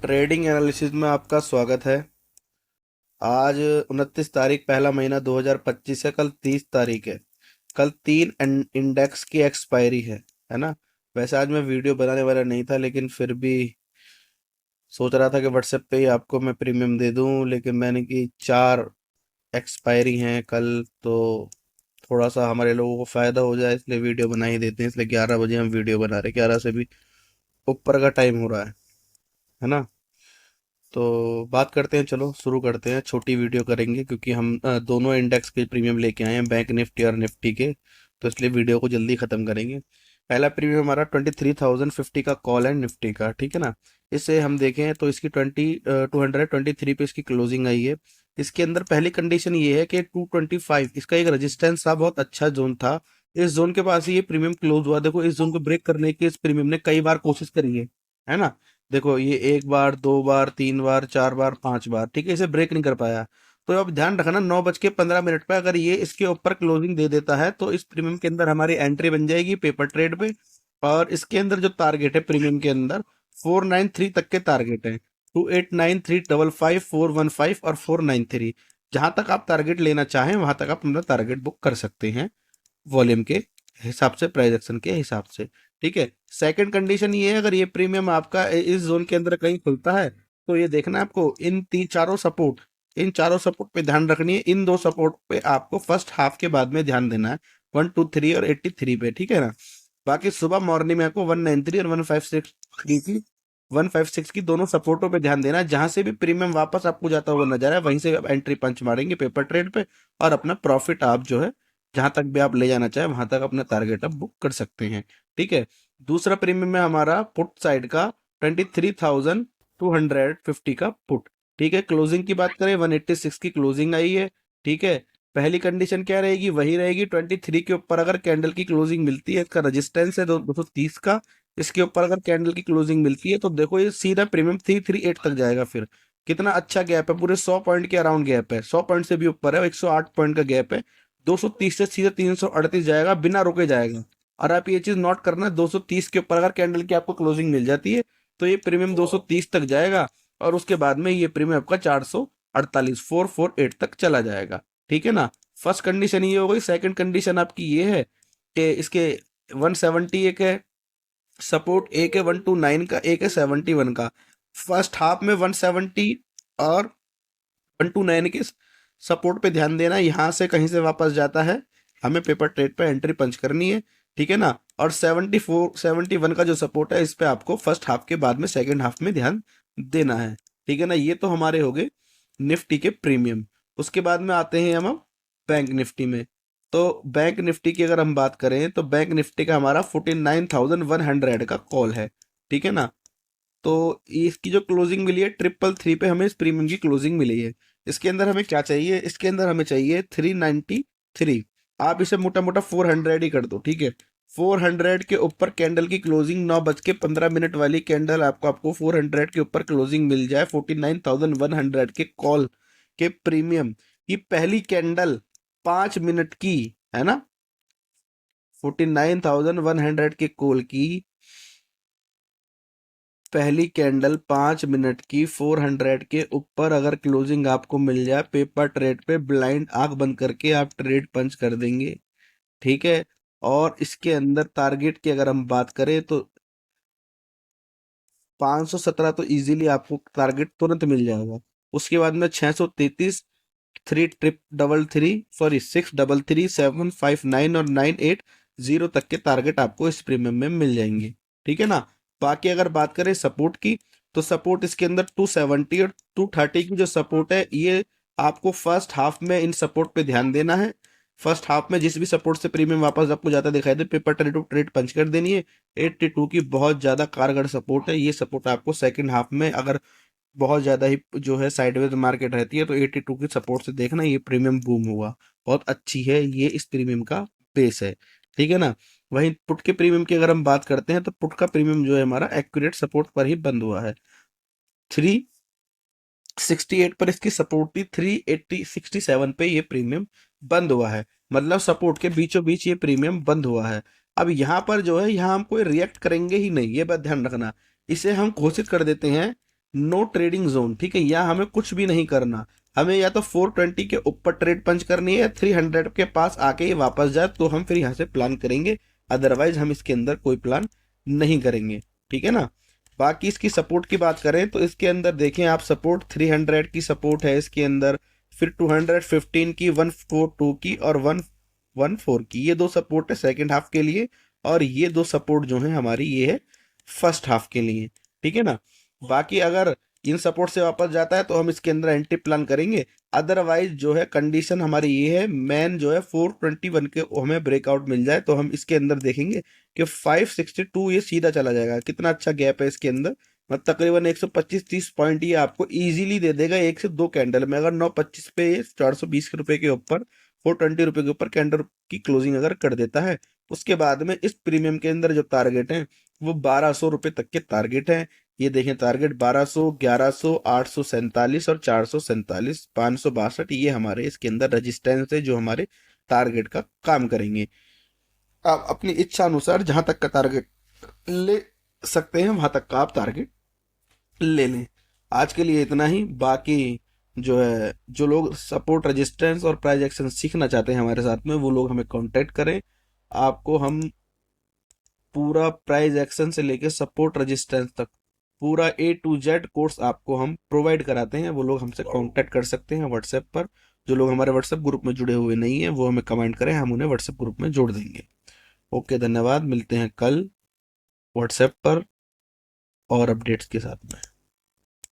Trading analysis में आपका स्वागत है। आज 29 तारीख पहला महीना 2025 है। कल 30 तारीख है। कल तीन इंडेक्स की एक्सपायरी है ना। वैसे आज मैं वीडियो बनाने वाला नहीं था, लेकिन फिर भी सोच रहा था कि व्हाट्सएप पे ही आपको मैं प्रीमियम दे दूं, लेकिन मैंने की चार एक्सपायरी हैं कल, तो थोड़ा सा हमारे लोगों को फायदा हो जाए इसलिए वीडियो बना ही देते हैं। इसलिए 11 बजे हम वीडियो बना रहे हैं, 11 से भी ऊपर का टाइम हो रहा है ना। तो बात करते हैं, चलो शुरू करते हैं। छोटी वीडियो करेंगे क्योंकि हम दोनों इंडेक्स के प्रीमियम लेके आए हैं, बैंक निफ्टी और निफ्टी के। तो इसलिए वीडियो को जल्दी ख़त्म करेंगे। पहला प्रीमियम हमारा 23,050 का कॉल है निफ्टी का, ठीक है ना। इसे हम देखें तो इसकी 223 पे इसकी क्लोजिंग आई है। इसके अंदर पहली कंडीशन ये है कि 225 इसका एक रेजिस्टेंस था, बहुत अच्छा जोन था। इस जोन के पास ही ये प्रीमियम क्लोज हुआ। देखो, इस जोन को ब्रेक करने की इस प्रीमियम ने कई बार कोशिश करी है ना। देखो, ये एक बार, दो बार, तीन बार, चार बार, पांच बार, ठीक है, इसे ब्रेक नहीं कर पाया। तो अब ध्यान रखना, 9:15 पे अगर ये इसके ऊपर क्लोजिंग दे देता है तो इस प्रीमियम के अंदर हमारी एंट्री बन जाएगी पेपर ट्रेड पे। और इसके अंदर जो टारगेट है प्रीमियम के अंदर, 493 तक के टारगेट है। 289, 355, 415 और 493। जहां तक आप टारगेट लेना चाहें वहां तक आप अपना टारगेट बुक कर सकते हैं, वॉल्यूम के हिसाब से, प्राइस एक्शन के हिसाब से। ठीक है। सेकंड कंडीशन ये है, अगर ये प्रीमियम आपका इस जोन के अंदर कहीं खुलता है तो ये देखना है आपको, इन तीन चारों सपोर्ट, इन चारों सपोर्ट पे ध्यान रखनी है। इन दो सपोर्ट पे आपको फर्स्ट हाफ के बाद में ध्यान देना है, 123 और 83 पे, ठीक है ना। बाकी सुबह मॉर्निंग में आपको 193 और 156 की दोनों सपोर्टों पे ध्यान देना है। जहां से भी प्रीमियम वापस आपको जाता हुआ नजर है वहीं से आप एंट्री पंच मारेंगे पेपर ट्रेड पे, और अपना प्रॉफिट आप जो है जहां तक भी आप ले जाना चाहें वहां तक अपना टारगेट आप बुक कर सकते हैं। ठीक है। दूसरा प्रीमियम है हमारा पुट साइड का, 23,250 का पुट। ठीक है। क्लोजिंग की बात करें, 186 की क्लोजिंग आई है। ठीक है। पहली कंडीशन क्या रहेगी, वही रहेगी, 23 के ऊपर अगर कैंडल की क्लोजिंग मिलती है, इसका रेजिस्टेंस है 230 का, इसके ऊपर अगर कैंडल की क्लोजिंग मिलती है तो देखो ये सीधा प्रीमियम 338 तक जाएगा। फिर कितना अच्छा गैप है, पूरे 100 पॉइंट के अराउंड गैप है, 100 पॉइंट से भी ऊपर है, 108 पॉइंट का गैप है। 230 से सीधे 338 जाएगा, बिना रुके जाएगा। और आप ये चीज नोट करना, 230 के ऊपर अगर कैंडल की आपको क्लोजिंग मिल जाती है तो ये प्रीमियम 230 तक जाएगा, और उसके बाद में ये प्रीमियम आपका 448 तक चला जाएगा। ठीक है ना। फर्स्ट कंडीशन ये हो गई। सेकंड कंडीशन आपकी ये है कि इसके 170 एक है सपोर्ट, एक है 129 का, एक है 71 का। फर्स्ट हाफ में 170 और 129 के सपोर्ट पे ध्यान देना। यहाँ से कहीं से वापस जाता है, हमें पेपर ट्रेड पे एंट्री पंच करनी है। ठीक है ना। और 71 का जो सपोर्ट है, इस पे आपको फर्स्ट हाफ के बाद में सेकंड हाफ में ध्यान देना है। ठीक है ना। ये तो हमारे हो गए निफ्टी के प्रीमियम। उसके बाद में आते हैं हम बैंक निफ्टी में। तो बैंक निफ्टी की अगर हम बात करें तो बैंक निफ्टी का हमारा 49,100 का कॉल है। ठीक है ना। तो इसकी जो क्लोजिंग मिली है 333 पे, हमें इस प्रीमियम की क्लोजिंग मिली है। इसके अंदर हमें क्या चाहिए, इसके अंदर हमें चाहिए 393। आप इसे मोटा मोटा 400 ही कर दो, ठीक है। 400 के ऊपर कैंडल की क्लोजिंग, 9:15 वाली कैंडल, आपको 400 के ऊपर क्लोजिंग मिल जाए, 49,100 के कॉल के प्रीमियम की पहली कैंडल 5 मिनट की, है ना। 49,100 के कॉल की पहली कैंडल 5 मिनट की 400 के ऊपर अगर क्लोजिंग आपको मिल जाए, पेपर ट्रेड पे ब्लाइंड आंख बंद करके आप ट्रेड पंच कर देंगे। ठीक है। और इसके अंदर टारगेट की अगर हम बात करें तो 517 तो इजीली आपको टारगेट तुरंत मिल जाएगा। उसके बाद में 633, 333, सॉरी 633, 759 और 980 तक के टारगेट आपको इस प्रीमियम में मिल जाएंगे। ठीक है ना। बाकी अगर बात करें सपोर्ट की, तो सपोर्ट इसके अंदर 270 और 230 की जो सपोर्ट है, ये आपको फर्स्ट हाफ में इन सपोर्ट पे ध्यान देना है। फर्स्ट हाफ में जिस भी सपोर्ट से प्रीमियम वापस आपको जाता दिखाई दे, पेपर ट्रेड टू ट्रेड पंच कर देनी है। 82 की बहुत ज्यादा कारगर सपोर्ट है। ये सपोर्ट आपको सेकंड हाफ में अगर बहुत ज्यादा ही जो है साइडवेज मार्केट रहती है तो 82 की सपोर्ट से देखना, ये प्रीमियम बूम हुआ, बहुत अच्छी है, ये इस प्रीमियम का बेस है। ठीक है ना। वहीं पुट के प्रीमियम की अगर हम बात करते हैं तो पुट का प्रीमियम जो है हमारा एक्यूरेट सपोर्ट पर ही बंद हुआ है। 368 पर इसकी सपोर्ट थी, 367 पे ये प्रीमियम बंद हुआ है। मतलब सपोर्ट के बीचों बीच ये प्रीमियम बंद हुआ है। अब यहाँ पर जो है, यहाँ हम कोई रिएक्ट करेंगे ही नहीं, ये बात ध्यान रखना। इसे हम घोषित कर देते हैं नो ट्रेडिंग जोन, ठीक है, यहाँ हमें कुछ भी नहीं करना। हमें या तो 420 के ऊपर ट्रेड पंच करनी है या 300 के पास आके ये वापस जाए तो हम फिर यहाँ से प्लान करेंगे, अदरवाइज हम इसके अंदर कोई प्लान नहीं करेंगे, ठीक है ना। बाकी इसकी सपोर्ट की बात करें तो इसके अंदर देखें आप, सपोर्ट 300 की सपोर्ट है इसके अंदर, फिर 215 की, 142 की और 114 की, ये दो सपोर्ट है सेकेंड हाफ के लिए। और ये दो सपोर्ट जो है हमारी ये है फर्स्ट हाफ के लिए, ठीक है ना। बाकी अगर इन सपोर्ट से वापस जाता है तो हम इसके अंदर एंटी प्लान करेंगे। अदरवाइज जो है कंडीशन हमारी ये है, मैन जो है 421 के हमें ब्रेकआउट मिल जाए तो हम इसके अंदर देखेंगे कि 562 ये सीधा चला जाएगा। कितना अच्छा गैप है इसके अंदर, मतलब तकरीबन 125-30 पॉइंट ये आपको इजीली दे देगा एक से दो कैंडल में। अगर 925 पे ये 420 रुपए के ऊपर, 420 रुपए के ऊपर कैंडल की क्लोजिंग अगर कर देता है, उसके बाद में इस प्रीमियम के अंदर जो टारगेट है वो 1200 रुपए तक के टारगेट है। ये देखें टारगेट 1200, 1100, 847 और 447, 562, ये हमारे इसके अंदर रेजिस्टेंस है जो हमारे टारगेट का काम करेंगे। आप अपनी इच्छा अनुसार जहां तक का टारगेट ले सकते हैं वहां तक का आप टारगेट ले लें। आज के लिए इतना ही। बाकी जो है, जो लोग सपोर्ट, रेजिस्टेंस और प्राइस एक्शन सीखना चाहते हैं हमारे साथ में, वो लोग हमें कांटेक्ट करें। आपको हम पूरा प्राइस एक्शन से लेके सपोर्ट रेजिस्टेंस तक पूरा A to Z कोर्स आपको हम प्रोवाइड कराते हैं। वो लोग हमसे कांटेक्ट कर सकते हैं व्हाट्सएप पर। जो लोग हमारे व्हाट्सएप ग्रुप में जुड़े हुए नहीं हैं वो हमें कमेंट करें, हम उन्हें व्हाट्सएप ग्रुप में जोड़ देंगे। ओके, धन्यवाद, मिलते हैं कल व्हाट्सएप पर और अपडेट्स के साथ में।